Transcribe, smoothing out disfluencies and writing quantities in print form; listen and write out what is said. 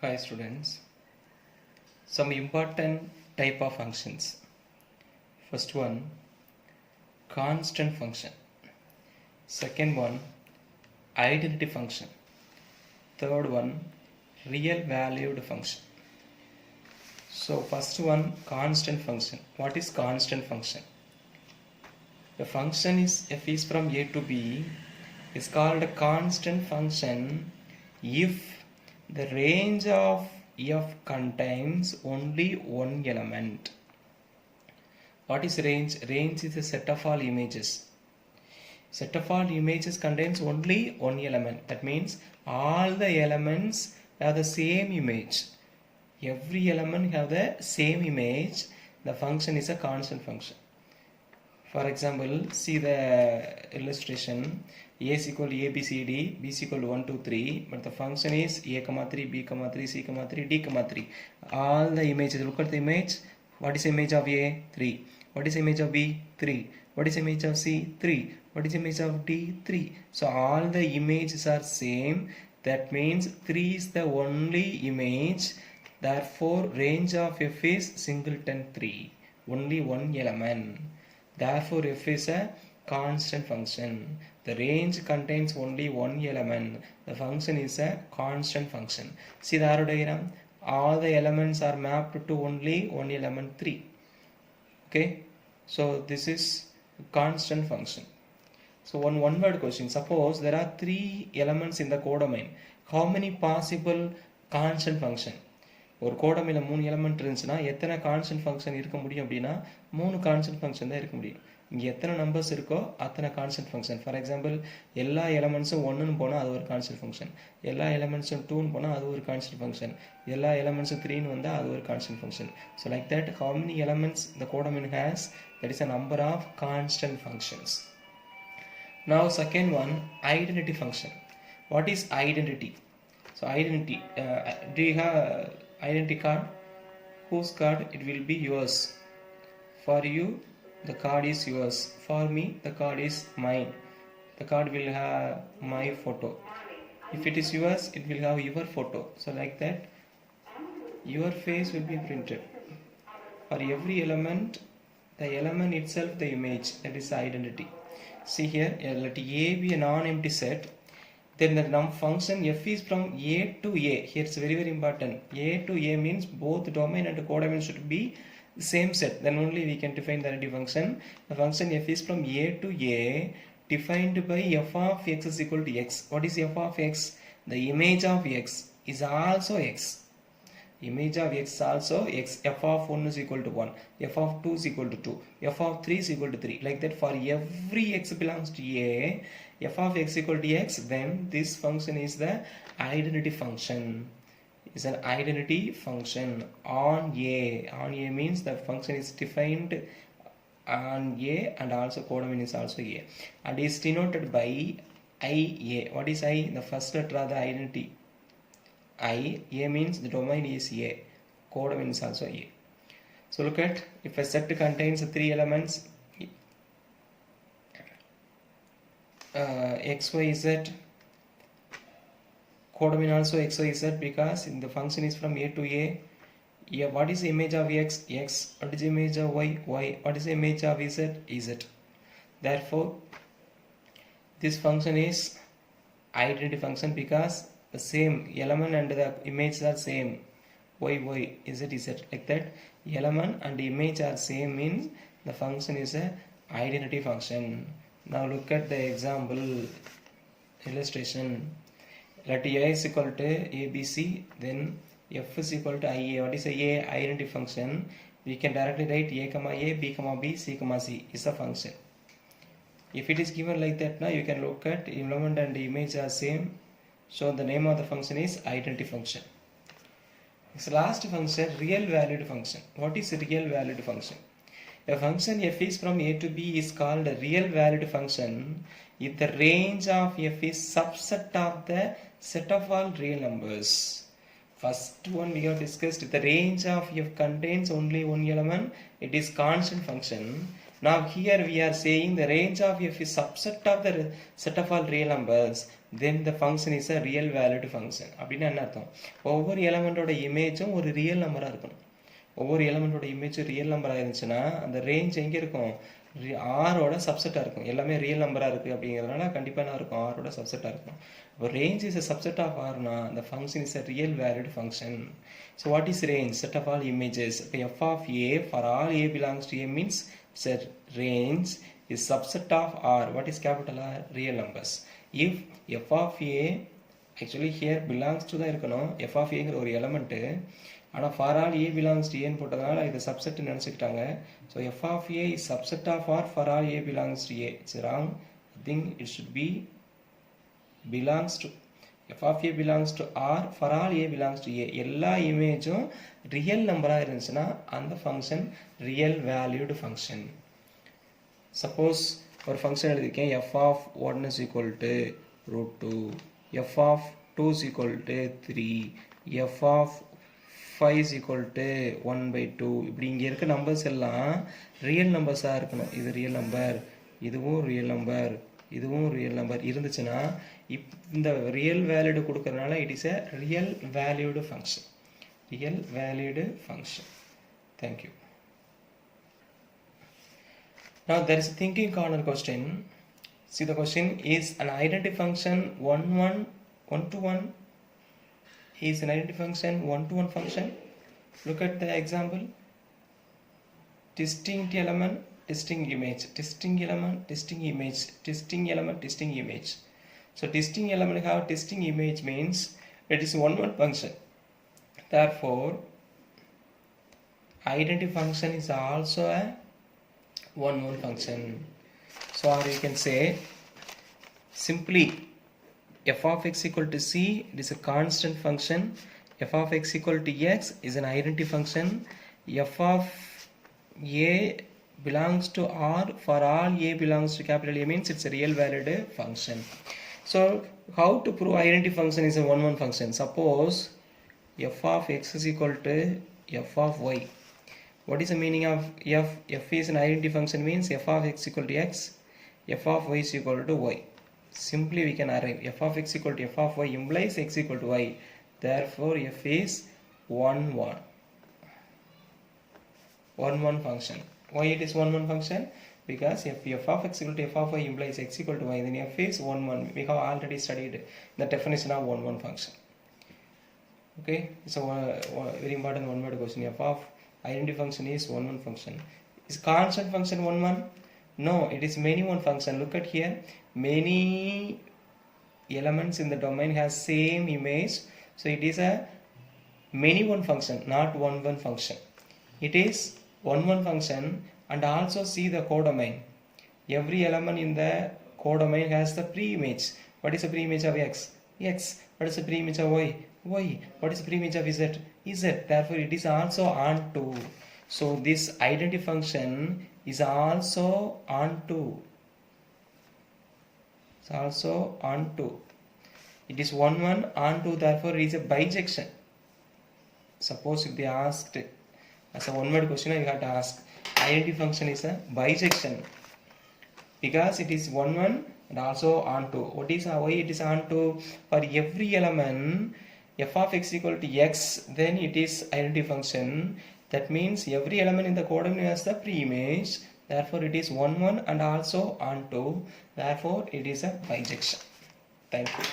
Hi students, some important type of functions. First one, constant function. Second one, identity function. Third one, real valued function. So first one, constant function. What is constant function? The function is f is from a to b is called a constant function if the range of f contains only one element. What is range? Range is a set of all images. Set of all images contains only one element. That means all the elements have the same image. Every element have the same image. The function is a constant function. For example, see the illustration. A is equal to A, B, C, D, B is equal to 1, 2, 3, but the function is A, 3, B, 3, C, 3, D, 3. All the images, look at the image. What is the image of A? 3. What is the image of B? 3. What is the image of C? 3. What is the image of D? 3. So all the images are same. That means 3 is the only image. Therefore, range of F is singleton 3. Only one element. Therefore, f is a constant function. The range contains only one element. The function is a constant function. See the arrow diagram? All the elements are mapped to only one element 3. Okay? So this is constant function. So one word question. Suppose there are 3 elements in the codomain. How many possible constant function? ஒரு கோடமையில் 3 element இருந்துச்சுன்னா எத்தனை constant function இருக்க முடியும் அப்படின்னா 3 constant function தான் இருக்க முடியும். இங்கே எத்தனை நம்பர்ஸ் இருக்கோ அத்தனை கான்ஸ்டன்ட் ஃபங்க்ஷன். ஃபார் எக்ஸாம்பிள் எல்லா எலமெண்ட்ஸும் 1ன்னு போனால் அது ஒரு கான்ஸ்டன்ட் ஃபங்க்ஷன், எல்லா எலமெண்ட்ஸும் 2ன்னு போனால் அது ஒரு கான்ஸ்டன்ட் ஃபங்க்ஷன், எல்லா எலமெண்ட்ஸும் 3ன்னு வந்தால் அது ஒரு constant function. So like that how many elements the codomain has, that is a number of constant functions. Now second one, identity function. What is identity? So identity, do you have identity card? Whose card? It will be yours. For you the card is yours. For me the card is mine. The card will have my photo. If it is yours, it will have your photo. So like that your face will be printed. For every element, the element itself the image, that is identity. See here, let A be a non-empty set. Then the function f is from A to A. Here it's very important. A to A means both domain and codomain should be the same set. Then only we can define the identity function. The function f is from A to A defined by f of x is equal to x. What is f of x? The image of x is also x. Image of x also x. F of 1 is equal to 1, f of 2 is equal to 2, f of 3 is equal to 3. Like that for every x belongs to A, f of x equal to x, then this function is the identity function. Is an identity function on A. On A means the function is defined on A and also codomain is also A, and is denoted by IA. What is I? The first letter of the identity. I, A means the domain is A, codomain is also A. So look at, if a set contains 3 elements x, y, z, codomain also x, y, z, because in the function is from A to A. Yeah, what is the image of x? X. What is the image of y? Y. What is the image of z? Z. Therefore this function is identity function because the same element and the image are same. Y, y, z, z. Like that element and image are same means the function is a identity function. Now look at the example illustration. Let A is equal to ABC, then f is equal to IA. What is a identity function? We can directly write A, B, B, C, C is a function. If it is given like that, now you can look at element and image are same. So the name of the function is identity function. This last function, real valued function. What is a real valued function? A function f is from A to B is called a real valued function if the range of f is subset of the set of all real numbers. First one we have discussed, if the range of f contains only one element, it is constant function. Now here we are saying the range of f is subset of the set of all real numbers. then the function is a real valued function. அப்படின்னா என்ன அர்த்தம்? ஒவ்வொரு எலமெண்டோட இமேஜும் ஒரு real நம்பராக இருக்கணும். ஒவ்வொரு எலமெண்டோட image real நம்பராக இருந்துச்சுன்னா அந்த ரேஞ்ச் எங்கே இருக்கும்? ஆரோட சப்செட்டாக இருக்கும். எல்லாமே ரியல் நம்பராக இருக்குது அப்படிங்கிறதுனால கண்டிப்பாக என்ன இருக்கும்? ஆரோட சப்செட்டாக இருக்கும். இப்போ range is a subset of ஆர்னா the function is a real valued function. So what is range? Set of all images. இப்போ f of a for all a belongs to a means set range is subset of R. What is capital R? Real numbers. If f of a actually here belongs to தான் இருக்கணும். f of a ங்கிற ஒரு element, ஆனால் for all a belongs to a ன்னு போட்டதுனால இது subset நினச்சிக்கிட்டாங்க. So f of a is subset of R for all a belongs to a. It's wrong. I think it should be belongs to. f of a belongs to R for all a belongs to a. எல்லா இமேஜும் real நம்பராக இருந்துச்சுன்னா அந்த function real valued function. Suppose ஒரு function எழுதியிருக்கேன், f of 1 is equal to √2, f of 2 is equal to 3, f of 5 is equal to 1/2. இப்படி இங்கே இருக்க numbers எல்லாம் ரியல் நம்பர்ஸாக இருக்கணும். இது ரியல் நம்பர், இதுவும் ரியல் நம்பர், இதுவும் ரியல் நம்பர் இருந்துச்சுன்னா இந்த ரியல் வேல்யூடு கொடுக்கறதுனால it is a real valued function. Real valued function. Thank you. Now there is a thinking corner question. See the question, is an identity function 1-to-1 is an identity function 1-to-1 function? Look at the example. Distinct element, distinct image, distinct element, distinct image, distinct element, distinct image. So distinct element have distinct image means it is 1-1 function. Therefore identity function is also a 1-1 function. So or you can say simply f of x equal to c, it is a constant function. F of x equal to x is an identity function. F of a belongs to R for all a belongs to capital A means it's a real valued function. So how to prove identity function is a 1-1 function? Suppose f of x is equal to f of y. What is the meaning of f? F is an identity function means f of x equal to x, f of y is equal to y. Simply we can arrive f of x equal to f of y implies x equal to y. Therefore f is 1-1 function. Why it is 1-1 function? Because if f of x equal to f of y implies x equal to y, then f is 1-1. We have already studied the definition of 1-1 function. Okay, so very important one word question. F of identity function is 1-1 function. Is constant function 1-1? No, it is many-one function. Look at here, many elements in the domain has same image, so it is a many-one function, not 1-1 function. It is 1-1 function. And also see the codomain. Every element in the codomain has the pre-image. What is the pre-image of x? X. What is the pre-image of y? Y. What is the pre-image of z? Z. Therefore it is also onto. So this identity function is also onto. It's also onto. It is 1-1 onto, therefore it is a bijection. Suppose if they asked as a one-word question, you have to ask identity function is a bijection because it is 1-1 and also onto. What is why it is onto? For every element f of x equal to x, then it is identity function. That means every element in the codomain has the pre-image. Therefore it is 1-1 and also onto. Therefore it is a bijection. Thank you.